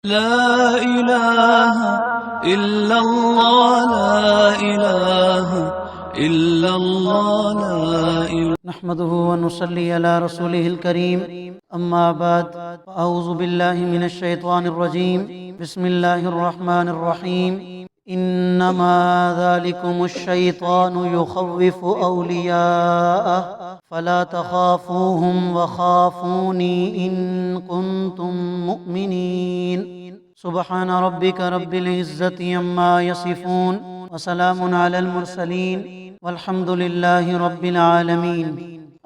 لا إله إلا الله لا إله إلا الله لا إله نحمده ونصلي على رسوله الكريم أما بعد أعوذ بالله من الشيطان الرجيم بسم الله الرحمن الرحيم إنما ذلكم الشيطان يخوف أولياءه فلا تخافوهم وخافوني إن كنتم مؤمنين سبحان ربك رب العزة عما يصفون وسلام على المرسلين والحمد لله رب العالمين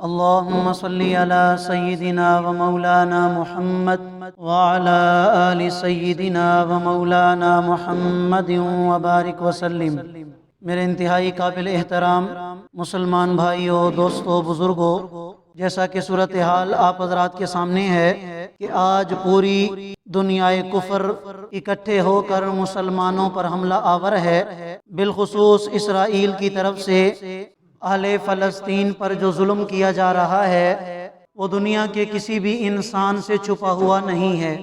اللهم صل على سيدنا ومولانا محمد وعلى آل سيدنا ومولانا محمد وبارک وسلم۔ میرے انتہائی قابل احترام مسلمان بھائیوں، دوستوں، بزرگوں، جیسا کہ صورتحال آپ حضرات کے سامنے ہے کہ آج پوری دنیائے کفر اکٹھے ہو کر مسلمانوں پر حملہ آور ہے، بالخصوص اسرائیل کی طرف سے اہل فلسطین پر جو ظلم کیا جا رہا ہے وہ دنیا کے کسی بھی انسان سے چھپا ہوا نہیں ہے۔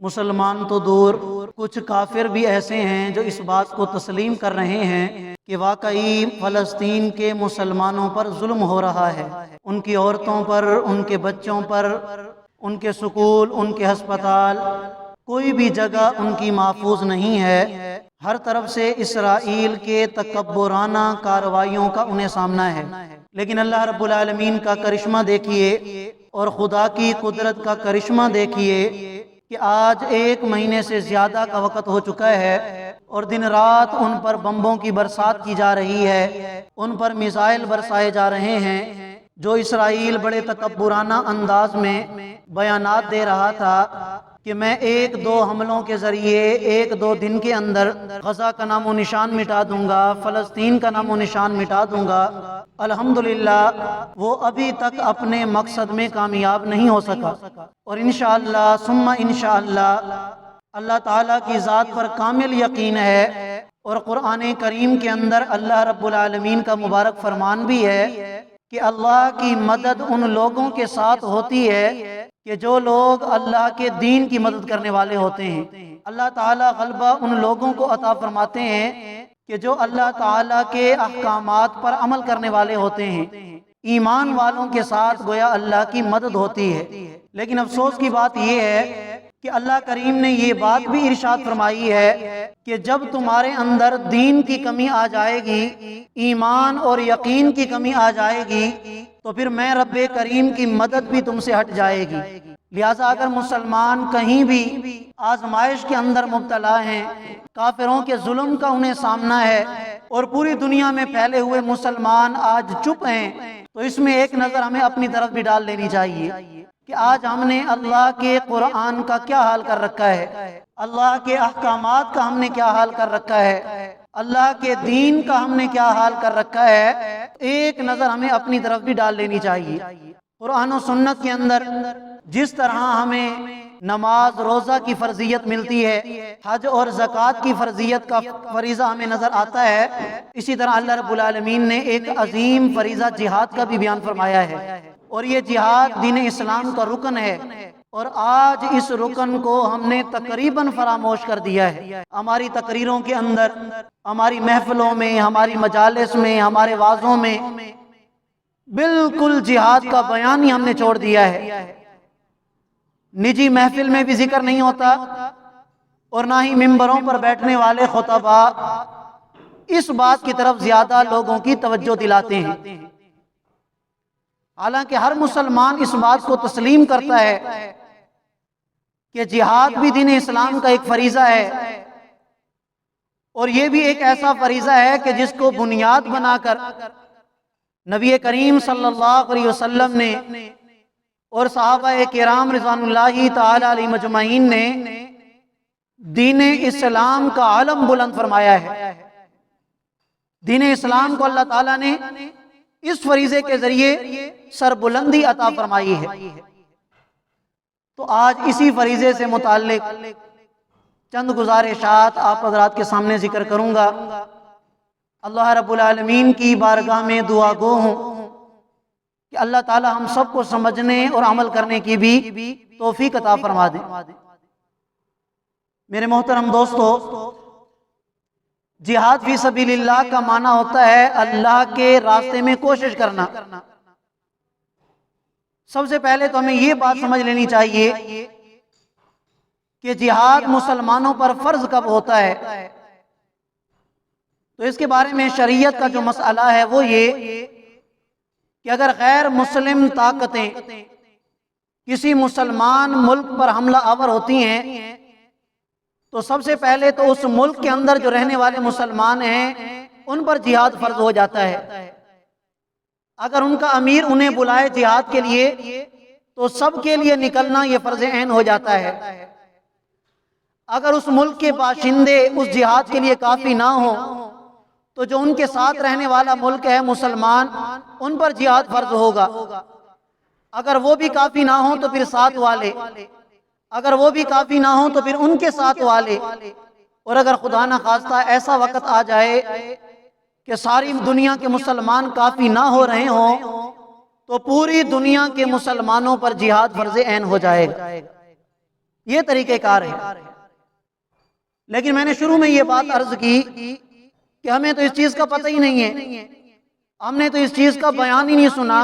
مسلمان تو دور، کچھ کافر بھی ایسے ہیں جو اس بات کو تسلیم کر رہے ہیں کہ واقعی فلسطین کے مسلمانوں پر ظلم ہو رہا ہے، ان کی عورتوں پر، ان کے بچوں پر، ان کے سکول، ان کے ہسپتال، کوئی بھی جگہ ان کی محفوظ نہیں ہے۔ ہر طرف سے اسرائیل کے تکبرانہ کارروائیوں کا انہیں سامنا ہے، لیکن اللہ رب العالمین کا کرشمہ دیکھیے اور خدا کی قدرت کا کرشمہ دیکھیے کہ آج 1 مہینے سے زیادہ کا وقت ہو چکا ہے اور دن رات ان پر بمبوں کی برسات کی جا رہی ہے، ان پر میزائل برسائے جا رہے ہیں۔ جو اسرائیل بڑے تکبرانہ انداز میں بیانات دے رہا تھا کہ میں 1-2 حملوں کے ذریعے 1-2 دن کے اندر غزہ کا نام و نشان مٹا دوں گا، فلسطین کا نام و نشان مٹا دوں گا، الحمدللہ وہ ابھی تک اپنے مقصد میں کامیاب نہیں ہو سکا، اور انشاءاللہ ثم انشاءاللہ اللہ تعالیٰ کی ذات پر کامل یقین ہے، اور قرآن کریم کے اندر اللہ رب العالمین کا مبارک فرمان بھی ہے کہ اللہ کی مدد ان لوگوں کے ساتھ ہوتی ہے کہ جو لوگ اللہ کے دین کی مدد کرنے والے ہوتے ہیں۔ اللہ تعالیٰ غلبہ ان لوگوں کو عطا فرماتے ہیں کہ جو اللہ تعالیٰ کے احکامات پر عمل کرنے والے ہوتے ہیں۔ ایمان والوں کے ساتھ گویا اللہ کی مدد ہوتی ہے، لیکن افسوس کی بات یہ ہے کہ اللہ کریم نے یہ بات بھی ارشاد فرمائی ہے کہ جب تمہارے اندر دین کی کمی آ جائے گی، ایمان اور یقین کی کمی آ جائے گی، تو پھر میں رب کریم کی مدد بھی تم سے ہٹ جائے گی۔ لہٰذا اگر مسلمان کہیں بھی آزمائش کے اندر مبتلا ہیں، کافروں کے ظلم کا انہیں سامنا ہے، اور پوری دنیا میں پھیلے ہوئے مسلمان آج چپ ہیں، تو اس میں ایک نظر ہمیں اپنی طرف بھی ڈال لینی چاہیے کہ آج ہم نے اللہ کے قرآن کا کیا حال کر رکھا ہے، اللہ کے احکامات کا ہم نے کیا حال کر رکھا ہے، اللہ کے دین کا ہم نے کیا حال کر رکھا ہے۔ ایک نظر ہمیں اپنی طرف بھی ڈال لینی چاہیے۔ قرآن و سنت کے اندر جس طرح ہمیں نماز روزہ کی فرضیت ملتی ہے، حج اور زکوٰۃ کی فرضیت کا فریضہ ہمیں نظر آتا ہے، اسی طرح اللہ رب العالمین نے ایک عظیم فریضہ جہاد کا بھی بیان فرمایا ہے، اور یہ جہاد دین اسلام کا رکن ہے، اور آج اس رکن کو ہم نے تقریباً فراموش کر دیا ہے۔ ہماری تقریروں کے اندر، ہماری محفلوں میں، ہماری مجالس میں، ہمارے وعظوں میں بالکل جہاد کا بیان ہی ہم نے چھوڑ دیا ہے۔ نجی محفل میں بھی ذکر نہیں ہوتا، اور نہ ہی ممبروں پر بیٹھنے والے خطبہ اس بات کی طرف زیادہ لوگوں کی توجہ دلاتے ہیں، حالانکہ ہر مسلمان اس بات کو تسلیم کرتا ہے کہ جہاد بھی دین اسلام کا ایک فریضہ ہے، اور یہ بھی ایک ایسا فریضہ ہے کہ جس کو بنیاد بنا کر نبی کریم صلی اللہ علیہ وسلم نے اور صحابہ کرام رضوان اللہ تعالی علیہ مجمعین نے دین اسلام کا علم بلند فرمایا ہے۔ دین اسلام کو اللہ تعالیٰ نے اس فریضے کے ذریعے سربلندی عطا فرمائی ہے۔ تو آج اسی فریضے سے متعلق چند گزارشات آپ حضرات کے سامنے ذکر کروں گا۔ اللہ رب العالمین کی بارگاہ میں دعا گو ہوں کہ اللہ تعالی ہم سب کو سمجھنے اور عمل کرنے کی بھی توفیق عطا فرما دے۔ میرے محترم دوستو، جہاد فی سبیل اللہ کا معنی ہوتا ہے اللہ کے راستے میں کوشش کرنا۔ سب سے پہلے تو ہمیں یہ بات سمجھ لینی چاہیے کہ جہاد مسلمانوں پر فرض کب ہوتا ہے۔ تو اس کے بارے میں شریعت کا جو مسئلہ ہے وہ یہ کہ اگر غیر مسلم طاقتیں کسی مسلمان ملک پر حملہ آور ہوتی ہیں تو سب سے پہلے تو اس ملک کے اندر جو رہنے والے مسلمان ہیں ان پر جہاد فرض ہو جاتا ہے۔ اگر ان کا امیر انہیں بلائے جہاد کے لیے تو سب کے لیے نکلنا یہ فرض عین ہو جاتا ہے۔ اگر اس ملک کے باشندے اس جہاد کے لیے کافی نہ ہوں تو جو ان کے ساتھ رہنے والا ملک ہے مسلمان، ان پر جہاد فرض ہوگا۔ اگر وہ بھی کافی نہ ہوں تو پھر ساتھ والے، اگر وہ بھی کافی نہ ہوں تو پھر ان کے ساتھ والے، اور اگر خدا نہ خواستہ ایسا وقت آ جائے کہ ساری دنیا کے مسلمان کافی نہ ہو رہے ہوں تو پوری دنیا کے مسلمانوں پر جہاد فرض عین ہو جائے گا۔ یہ طریقہ کار ہے۔ لیکن میں نے شروع میں یہ بات عرض کی کہ ہمیں تو اس چیز کا پتہ ہی نہیں ہے، ہم نے تو اس چیز کا بیان ہی نہیں سنا،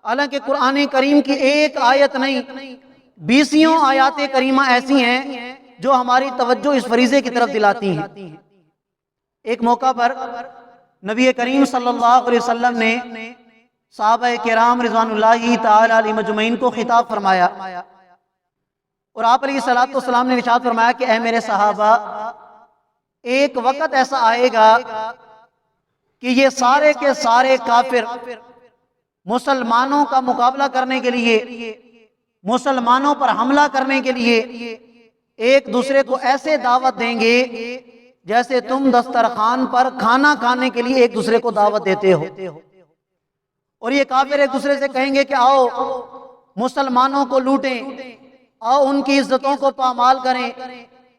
حالانکہ قرآن کریم کی ایک آیت نہیں 20 آیات کریمہ ایسی ہیں جو ہماری توجہ اس فریضے کی طرف دلاتی ہیں۔ ایک موقع پر نبی کریم صلی اللہ علیہ وسلم نے صحابہ کرام رضوان اللہ تعالی علیہ مجمعین کو خطاب فرمایا، اور آپ علیہ الصلوۃ والسلام نے ارشاد فرمایا کہ اے میرے صحابہ، ایک وقت ایسا آئے گا کہ یہ سارے کے سارے کافر مسلمانوں کا مقابلہ کرنے کے لیے، مسلمانوں پر حملہ کرنے کے لیے ایک دوسرے کو ایسے دعوت دیں گے جیسے تم دسترخوان پر کھانا کھانے کے لیے ایک دوسرے کو دعوت دیتے ہو۔ اور یہ کافر ایک دوسرے سے کہیں گے کہ آؤ مسلمانوں کو لوٹیں، آؤ ان کی عزتوں کو پامال کریں،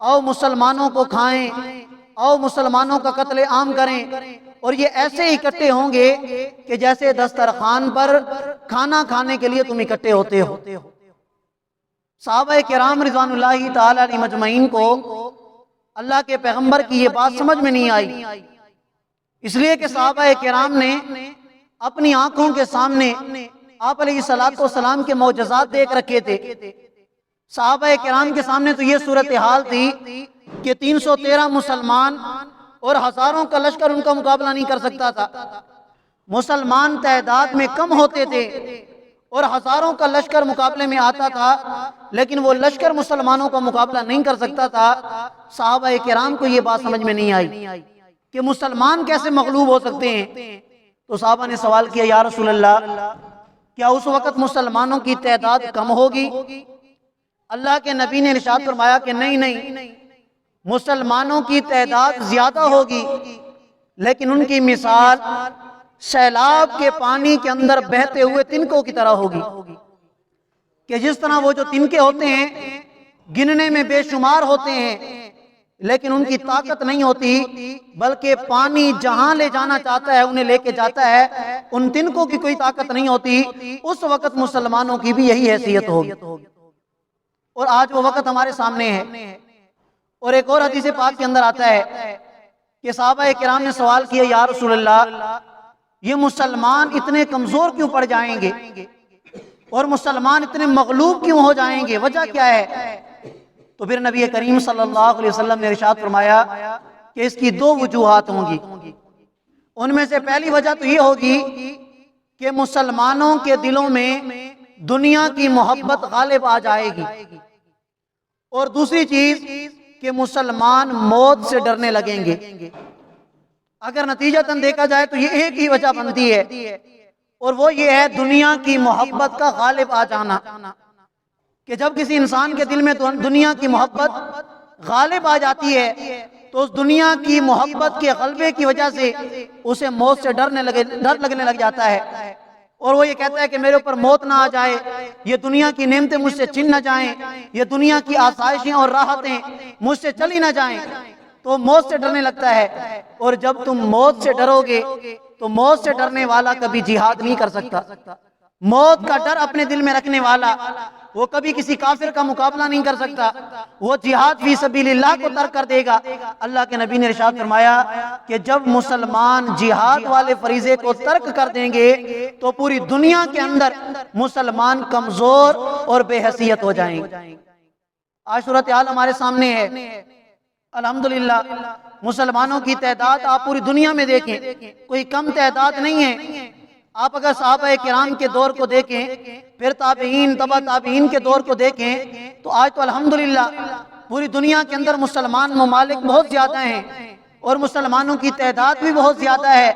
آؤ مسلمانوں کو کھائیں، آؤ مسلمانوں کا قتل عام کریں، اور یہ ایسے اکٹھے ہوں گے کہ جیسے دسترخوان پر کھانا کھانے کے لیے تم اکٹھے ہوتے ہو۔ صحابہ کرام رضوان اللہ تعالی علیہ مجمعین کو اللہ کے پیغمبر کی یہ بات سمجھ میں نہیں آئی، اس لیے کہ صحابہ کرام نے اپنی آنکھوں کے سامنے آپ علیہ الصلوۃ والسلام کے معجزات دیکھ رکھے تھے۔ صحابہ کرام کے سامنے تو یہ صورتحال تھی کہ 313 مسلمان اور ہزاروں کا لشکر ان کا مقابلہ نہیں کر سکتا تھا۔ مسلمان تعداد میں کم ہوتے تھے اور ہزاروں کا لشکر مقابلے میں آتا تھا، لیکن وہ لشکر مسلمانوں کا مقابلہ نہیں کر سکتا تھا۔ صحابہ کرام کو یہ بات سمجھ میں نہیں آئی کہ مسلمان کیسے مغلوب ہو سکتے ہیں۔ تو صحابہ نے سوال کیا، یا رسول اللہ، کیا اس وقت مسلمانوں کی تعداد کم ہوگی؟ اللہ کے نبی نے ارشاد فرمایا کہ نہیں، مسلمانوں کی تعداد زیادہ ہوگی، لیکن ان کی مثال سیلاب کے پانی کے اندر بہتے ہوئے تنکوں کی طرح ہوگی، کہ جس طرح وہ جو تنکے ہوتے ہیں گننے میں بے شمار ہوتے ہیں لیکن ان کی طاقت نہیں ہوتی، بلکہ پانی جہاں لے جانا چاہتا ہے انہیں لے کے جاتا ہے، ان تنکوں کی کوئی طاقت نہیں ہوتی۔ اس وقت مسلمانوں کی بھی یہی حیثیت ہوگی، اور آج وہ وقت ہمارے سامنے ہے۔ اور ایک اور حدیث پاک کے اندر آتا ہے کہ صحابہ کرام نے سوال کیا، یا رسول اللہ، یہ مسلمان اتنے کمزور کیوں پڑ جائیں گے اور مسلمان اتنے مغلوب کیوں ہو جائیں گے، وجہ کیا ہے؟ تو پھر نبی کریم صلی اللہ علیہ وسلم نے ارشاد فرمایا کہ اس کی 2 وجوہات ہوں گی۔ ان میں سے پہلی وجہ تو یہ ہوگی کہ مسلمانوں کے دلوں میں دنیا کی محبت غالب آ جائے گی، اور دوسری چیز کہ مسلمان موت سے ڈرنے لگیں گے۔ اگر نتیجتاً دیکھا جائے تو یہ ایک ہی وجہ بنتی ہے، اور وہ یہ ہے دنیا کی محبت کا غالب آ جانا، کہ جب کسی انسان کے دل میں دنیا کی محبت غالب آ جاتی ہے تو اس دنیا کی محبت کے غلبے کی وجہ سے اسے موت سے ڈر لگنے لگ جاتا ہے، اور وہ یہ کہتا ہے کہ میرے اوپر موت نہ آ جائے، یہ دنیا کی نعمتیں مجھ سے چھن نہ جائیں، یہ دنیا کی آسائشیں اور راحتیں مجھ سے چلی نہ جائیں، تو موت سے ڈرنے لگتا ہے۔ اور جب تم موت سے ڈرو گے تو موت سے ڈرنے والا کبھی جہاد نہیں کر سکتا۔ موت کا ڈر اپنے دل میں رکھنے والا وہ کبھی کسی کافر کا مقابلہ نہیں کر سکتا، وہ جہاد فی سبیل اللہ کو ترک کر دے گا۔ اللہ کے نبی نے ارشاد فرمایا کہ جب مسلمان جہاد والے فریضے کو ترک کر دیں گے تو پوری دنیا کے اندر مسلمان کمزور اور بے حیثیت ہو جائیں گے۔ آج صورتحال ہمارے سامنے ہے، الحمدللہ مسلمانوں کی تعداد آپ پوری دنیا میں دیکھیں کوئی کم تعداد نہیں ہے۔ آپ اگر صحابہ کرام کے دور کو دیکھیں، پھر تابعین، تبع تابعین کے دور کو دیکھیں، تو آج تو الحمدللہ پوری دنیا کے اندر مسلمان ممالک بہت زیادہ ہیں اور مسلمانوں کی تعداد بھی بہت زیادہ ہے،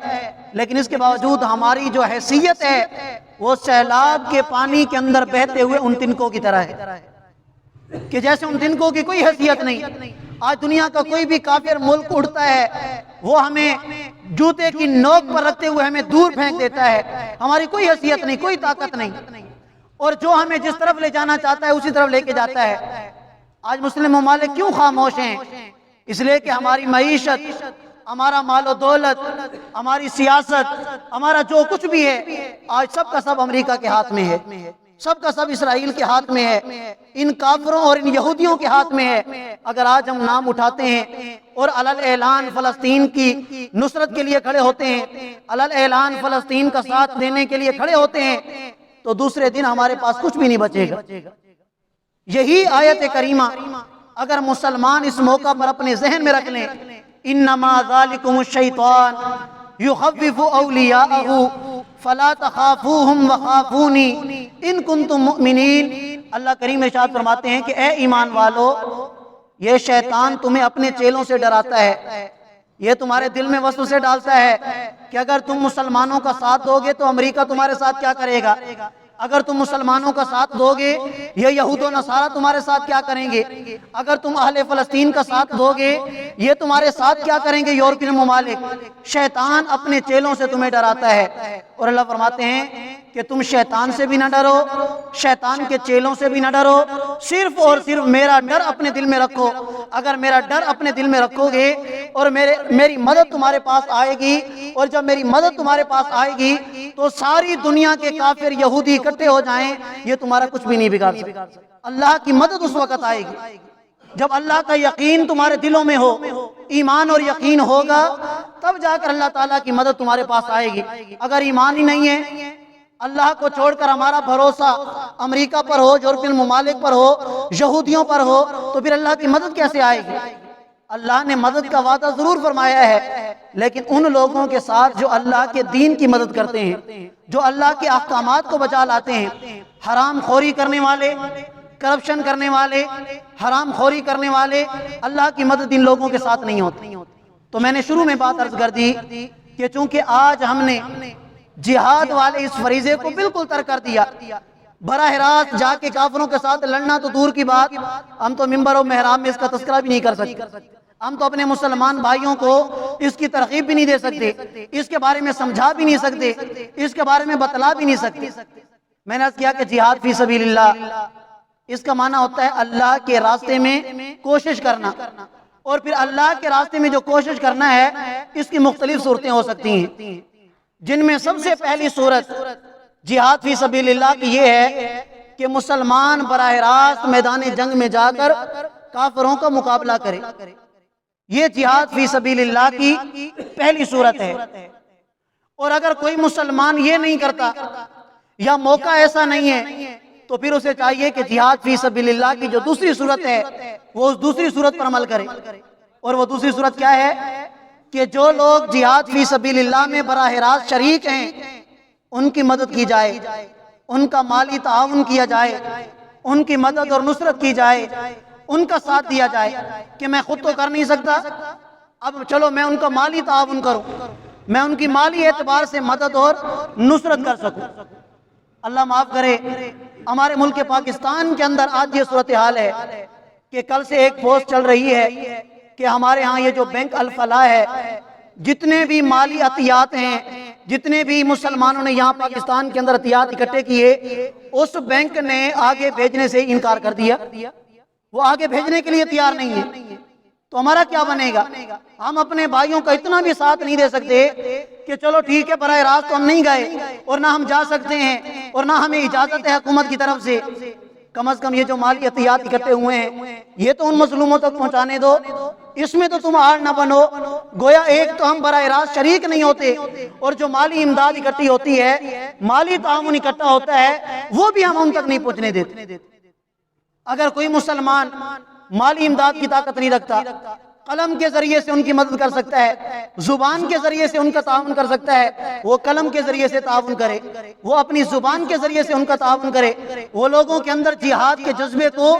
لیکن اس کے باوجود ہماری جو حیثیت ہے وہ سیلاب کے پانی کے اندر بہتے ہوئے ان تنکوں کی طرح ہے کہ جیسے ان تنکوں کی کوئی حیثیت نہیں۔ آج دنیا کا کوئی بھی کافر ملک اٹھتا ہے وہ ہمیں جوتے کی نوک پر رکھتے ہوئے ہمیں دور پھینک دیتا ہے، ہماری کوئی حیثیت نہیں، کوئی طاقت نہیں، اور جو ہمیں جس طرف لے جانا چاہتا ہے اسی طرف لے کے جاتا ہے۔ آج مسلم ممالک کیوں خاموش ہیں؟ اس لیے کہ ہماری معیشت، ہمارا مال و دولت، ہماری سیاست، ہمارا جو کچھ بھی ہے آج سب کا سب امریکہ کے ہاتھ میں ہے، سب کا سب اسرائیل کے ہاتھ میں ہے، ان کافروں اور ان یہودیوں کے ہاتھ میں ہے۔ اگر آج ہم نام اٹھاتے ہیں اور علل اعلان فلسطین کی نصرت کے لیے کھڑے ہوتے ہیں، علل اعلان فلسطین کا ساتھ دینے کے لیے کھڑے ہوتے ہیں، تو دوسرے دن ہمارے پاس کچھ بھی نہیں بچے گا۔ یہی آیت کریمہ اگر مسلمان اس موقع پر اپنے ذہن میں رکھ لیں، انما ذالکم الشیطان یخوف اولیاءہ فلا تخافوہم وخافونی ان کنتم مؤمنین۔ اللہ کریم ارشاد فرماتے ہیں کہ اے ایمان والو، یہ شیطان تمہیں اپنے چیلوں سے ڈراتا ہے، یہ تمہارے دل میں وسوسے ڈالتا ہے کہ اگر تم مسلمانوں کا ساتھ دو گے تو امریکہ تمہارے ساتھ کیا کرے گا، اگر تم مسلمانوں کا ساتھ دو گے یہ یہود و نصارہ تمہارے ساتھ کیا کریں گے، اگر تم اہل فلسطین کا ساتھ دو گے یہ تمہارے ساتھ کیا کریں گے یورپین ممالک۔ شیطان اپنے چیلوں سے تمہیں ڈراتا ہے، اور اللہ فرماتے ہیں کہ تم شیطان سے بھی نہ ڈرو، شیطان کے چیلوں سے بھی نہ ڈرو، صرف اور صرف میرا ڈر اپنے دل میں رکھو۔ اگر میرا ڈر اپنے دل میں رکھو گے اور میری مدد تمہارے پاس آئے گی، اور جب میری مدد تمہارے پاس آئے گی تو ساری دنیا کے کافر یہودی اکٹھے ہو جائیں، یہ تمہارا کچھ بھی نہیں بگاڑ سکتا۔ اللہ کی مدد اس وقت آئے گی جب اللہ کا یقین تمہارے دلوں میں ہو، ایمان اور یقین ہوگا تب جا کر اللہ تعالیٰ کی مدد تمہارے پاس آئے گی۔ اگر ایمان ہی نہیں ہے، اللہ کو چھوڑ کر ہمارا بھروسہ امریکہ پر ہو، یورپین ممالک پر ہو، یہودیوں پر ہو، تو پھر اللہ کی مدد کیسے آئے گی؟ اللہ نے مدد کا وعدہ ضرور فرمایا ہے، لیکن ان لوگوں کے ساتھ جو اللہ کے دین کی مدد کرتے ہیں، جو اللہ کے احکامات کو بچا لاتے ہیں۔ حرام خوری کرنے والے، کرپشن کرنے والے، حرام خوری کرنے والے، اللہ کی مدد ان لوگوں کے ساتھ نہیں ہوتی۔ تو میں نے شروع میں بات عرض کر دی کہ چونکہ آج ہم نے جہاد والے اس فریضے کو بالکل ترک کر دیا، براہ راست جا کے کافروں کے ساتھ لڑنا تو دور کی بات، ہم تو ممبر و محراب میں اس کا تذکرہ بھی نہیں کر سکتے، ہم تو اپنے مسلمان بھائیوں کو اس کی ترغیب بھی نہیں دے سکتے، اس کے بارے میں سمجھا بھی نہیں سکتے، اس کے بارے میں بتلا بھی نہیں سکتے۔ میں نے عرض کیا کہ جہاد فی سبیل اللہ اس کا معنی ہوتا ہے اللہ کے راستے میں کوشش کرنا، اور پھر اللہ کے راستے میں جو کوشش کرنا ہے اس کی مختلف صورتیں ہو سکتی ہیں، جن میں سب سے پہلی صورت جہاد فی سبیل اللہ کی یہ ہے کہ مسلمان براہ راست میدان جنگ میں جا کر کافروں کا مقابلہ کرے، یہ جہاد فی سبیل اللہ کی پہلی صورت ہے۔ اور اگر کوئی مسلمان یہ نہیں کرتا یا موقع ایسا نہیں ہے تو پھر اسے چاہیے کہ جہاد فی سبیل اللہ کی جو دوسری صورت ہے وہ اس دوسری صورت پر عمل کرے، اور وہ دوسری صورت کیا ہے کہ جو لوگ جہاد فی سبیل اللہ میں براہ راست شریک ہیں ان کی مدد کی جائے، ان کا مالی تعاون کیا جائے، ان کی مدد اور نصرت کی جائے، ان کا ساتھ دیا جائے کہ میں خود تو کر نہیں سکتا، اب چلو میں ان کا مالی تعاون کروں، میں ان کی مالی اعتبار سے مدد اور نصرت کر سکوں۔ اللہ معاف کرے، ہمارے ملک پاکستان کے اندر آج یہ صورتحال ہے کہ کل سے ایک پوسٹ چل رہی ہے کہ ہمارے ہاں یہ جو بینک الفلاح ہے، جتنے بھی مالی عطیات ہیں، جتنے بھی مسلمانوں نے یہاں پاکستان کے اندر عطیات اکٹھے کیے، اس بینک نے آگے بھیجنے سے انکار کر دیا، وہ آگے بھیجنے کے لیے تیار نہیں ہے۔ تو ہمارا کیا بنے گا؟ ہم اپنے بھائیوں کا اتنا بھی ساتھ نہیں دے سکتے کہ چلو ٹھیک ہے براہ راست تو ہم نہیں گئے اور نہ ہم جا سکتے ہیں اور نہ ہمیں اجازت ہے حکومت کی طرف سے، کم از کم یہ جو مالی عطیات اکٹھے ہوئے ہیں یہ تو ان مظلوموں تک پہنچانے دو، اس میں تو تم آڑ نہ بنو۔ گویا ایک تو ہم براہ راست شریک نہیں ہوتے، اور جو مالی امداد اکٹھی ہوتی ہے، مالی تعاون اکٹھا ہوتا ہے، وہ بھی ہم ان تک نہیں پہنچنے دیتے۔ اگر کوئی مسلمان مالی امداد کی طاقت نہیں رکھتا، قلم کے ذریعے سے ان کی مدد کر سکتا ہے، زبان کے ذریعے سے ان کا تعاون کر سکتا ہے، وہ قلم کے ذریعے سے تعاون کرے، وہ اپنی زبان کے ذریعے سے ان کا تعاون کرے، وہ لوگوں کے اندر جہاد کے جذبے کو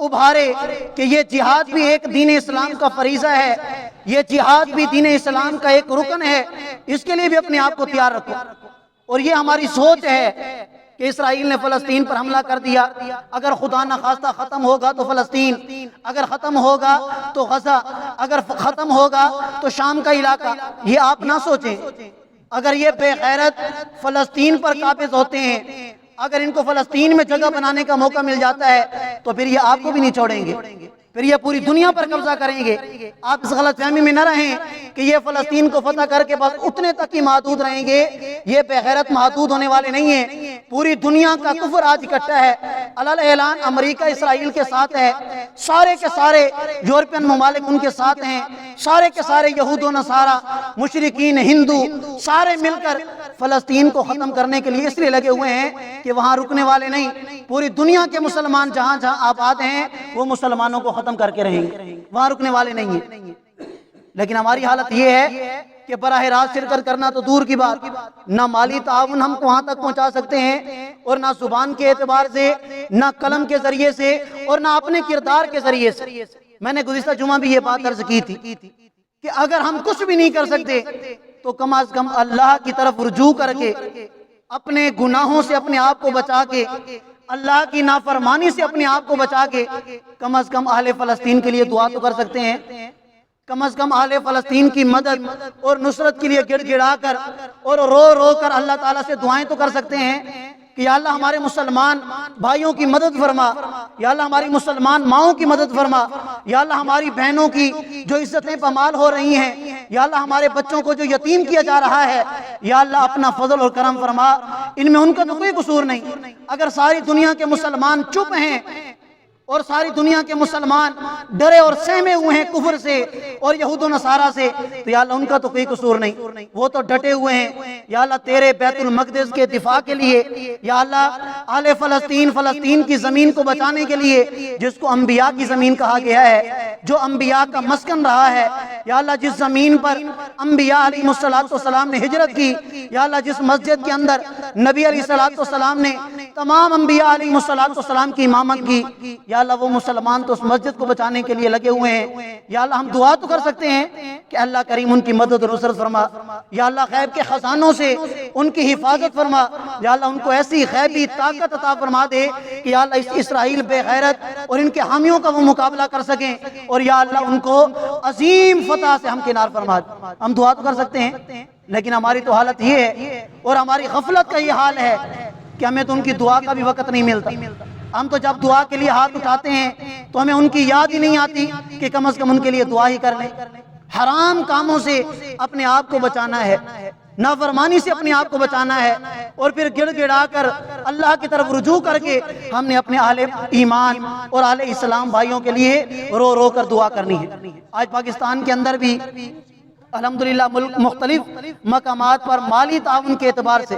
ابھارے کہ یہ جہاد بھی ایک دین اسلام کا فریضہ ہے، یہ جہاد بھی دین اسلام کا ایک رکن ہے، اس کے لیے بھی اپنے آپ کو تیار رکھو۔ اور یہ ہماری سوچ ہے کہ اسرائیل نے فلسطین پر حملہ کر دیا، اگر خدا نہ خواستہ ختم ہوگا تو فلسطین، اگر ختم ہوگا تو غزہ، اگر ختم ہوگا تو شام کا علاقہ۔ یہ آپ نہ سوچیں، اگر یہ بے غیرت فلسطین پر قابض ہوتے ہیں، اگر ان کو فلسطین میں جگہ بنانے کا موقع مل جاتا ہے تو پھر یہ آپ کو بھی نہیں چھوڑیں گے، پھر یہ پوری دنیا پر قبضہ کریں گے۔ آپ اس غلط فہمی میں نہ رہیں کہ یہ فلسطین کو فتح کر کے بس اتنے تک ہی محدود رہیں گے، یہ بے غیرت محدود ہونے والے نہیں ہیں۔ پوری دنیا کا کفر آج اکٹھا ہے، علل اعلان امریکہ اسرائیل کے ساتھ ہے، سارے کے سارے یورپین ممالک ان کے ساتھ ہیں، سارے کے سارے یہود و نصارہ، مشرکین، ہندو، سارے مل کر فلسطین کو ختم کرنے کے لیے اس لیے لگے ہوئے ہیں کہ وہاں رکنے والے نہیں۔ پوری دنیا کے مسلمان جہاں جہاں آباد ہیں وہ مسلمانوں کو ختم کر کے رہیں گے، وہاں رکنے والے نہیں ہیں۔ لیکن ہماری حالت یہ ہے کہ براہ راست شرکت کرنا تو دور کی بات، نہ مالی تعاون ہم کو وہاں تک پہنچا سکتے ہیں، اور نہ زبان کے اعتبار سے، نہ قلم کے ذریعے سے، اور نہ اپنے کردار کے ذریعے سے۔ میں نے گزشتہ جمعہ بھی یہ بات عرض کی تھی کہ اگر ہم کچھ بھی نہیں کر سکتے تو کم از کم اللہ کی طرف رجوع کر کے، اپنے گناہوں سے اپنے آپ کو بچا کے، اللہ کی نافرمانی سے اپنے آپ کو بچا کے، کم از کم اہل فلسطین کے لیے دعا تو کر سکتے ہیں، کم از کم اہل فلسطین کی مدد اور نصرت کے لیے گڑ گڑا کر اور رو رو کر اللہ تعالیٰ سے دعائیں تو کر سکتے ہیں کہ یا اللہ ہمارے مسلمان بھائیوں کی مدد فرما، یا اللہ ہماری مسلمان ماؤں کی مدد فرما، یا اللہ ہماری بہنوں کی جو عزتیں پامال ہو رہی ہیں، یا اللہ ہمارے بچوں کو جو یتیم کیا جا رہا ہے، یا اللہ اپنا فضل اور کرم فرما، ان میں ان کا تو کوئی قصور نہیں۔ اگر ساری دنیا کے مسلمان چپ ہیں اور ساری دنیا کے مسلمان ڈرے اور سہمے ہوئے ہیں کفر سے اور یہود و نصارہ سے، تو یا اللہ ان کا تو کوئی قصور نہیں، وہ تو ڈٹے ہوئے ہیں یا اللہ تیرے بیت المقدس کے دفاع کے لیے، یا اللہ اہل فلسطین کی زمین کو بچانے کے لیے، جس کو انبیاء کی زمین کہا گیا ہے، جو انبیاء کا مسکن رہا ہے، یا اللہ جس زمین پر انبیاء علیہ السلام نے ہجرت کی، یا اللہ جس مسجد کے اندر نبی علیہ السلام نے تمام انبیاء علیہ السلام کی امامت کی، یا اللہ وہ مسلمان تو اس مسجد کو بچانے کے لیے لگے ہوئے ہیں۔ یا اللہ ہم دعا تو کر سکتے ہیں کہ اللہ کریم ان کی مدد اور نصرت فرما، یا اللہ غیب کے خزانوں سے ان کی حفاظت فرما، یا اللہ ان کو ایسی غیبی طاقت عطا فرما دے کہ یا اللہ اس اسرائیل بے غیرت اور ان کے حامیوں کا وہ مقابلہ کر سکیں، اور یا اللہ ان کو عظیم فتح سے ہم کنار فرما دے۔ ہم دعا تو کر سکتے ہیں، لیکن ہماری تو حالت یہ ہے اور ہماری غفلت کا یہ حال ہے کہ ہمیں تو ان کی دعا کا بھی وقت نہیں ملتا۔ ہم تو جب دعا کے لیے ہاتھ اٹھاتے ہیں تو ہمیں ان کی یاد ہی نہیں آتی کہ کم از کم ان کے لیے دعا ہی کر لیں۔ حرام کاموں سے اپنے آپ کو بچانا ہے، نافرمانی سے اپنے آپ کو بچانا ہے، اور پھر گڑ گڑا کر اللہ کی طرف رجوع کر کے ہم نے اپنے اہل ایمان اور اہل اسلام بھائیوں کے لیے رو رو کر دعا کرنی ہے۔ آج پاکستان کے اندر بھی الحمدللہ ملک مختلف مقامات پر مالی تعاون کے اعتبار سے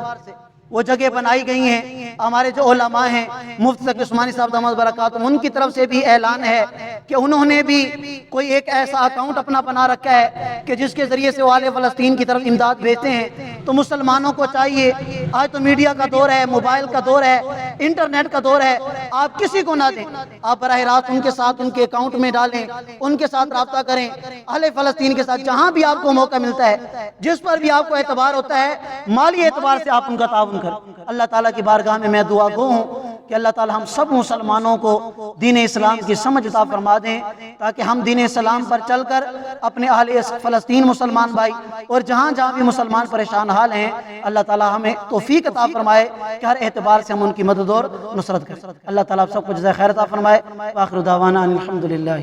وہ جگہ بنائی گئی ہیں۔ ہمارے جو علماء ہیں، مفتی تقی عثمانی صاحب دامت برکاتہم، ان کی طرف سے بھی اعلان ہے کہ انہوں نے بھی کوئی ایک ایسا اکاؤنٹ اپنا بنا رکھا ہے کہ جس کے ذریعے سے وہ اہل فلسطین کی طرف امداد بھیجتے ہیں۔ تو مسلمانوں کو چاہیے، آج تو میڈیا کا دور ہے، موبائل کا دور ہے، انٹرنیٹ کا دور ہے، آپ کسی کو نہ دیں، آپ براہ راست ان کے ساتھ ان کے اکاؤنٹ میں ڈالیں، ان کے ساتھ رابطہ کریں، اہل فلسطین کے ساتھ جہاں بھی آپ کو موقع ملتا ہے، جس پر بھی آپ کو اعتبار ہوتا ہے، مالی اعتبار سے آپ ان کا تعاون کریں۔ اللہ تعالیٰ کی بارگاہ میں دعا گو ہوں کہ اللہ تعالیٰ ہم سب مسلمانوں کو دین اسلام کی سمجھ عطا فرما دیں، تاکہ ہم دین اسلام پر چل کر اپنے اہل فلسطین مسلمان بھائی اور جہاں جہاں بھی مسلمان پریشان حال ہیں، اللہ تعالیٰ ہمیں توفیق عطا فرمائے کہ ہر اعتبار سے ہم ان کی مدد اور نصرت کریں۔ اللہ تعالیٰ سب کو جزائے خیر عطا فرمائے۔ وآخر دعوانا الحمدللہ۔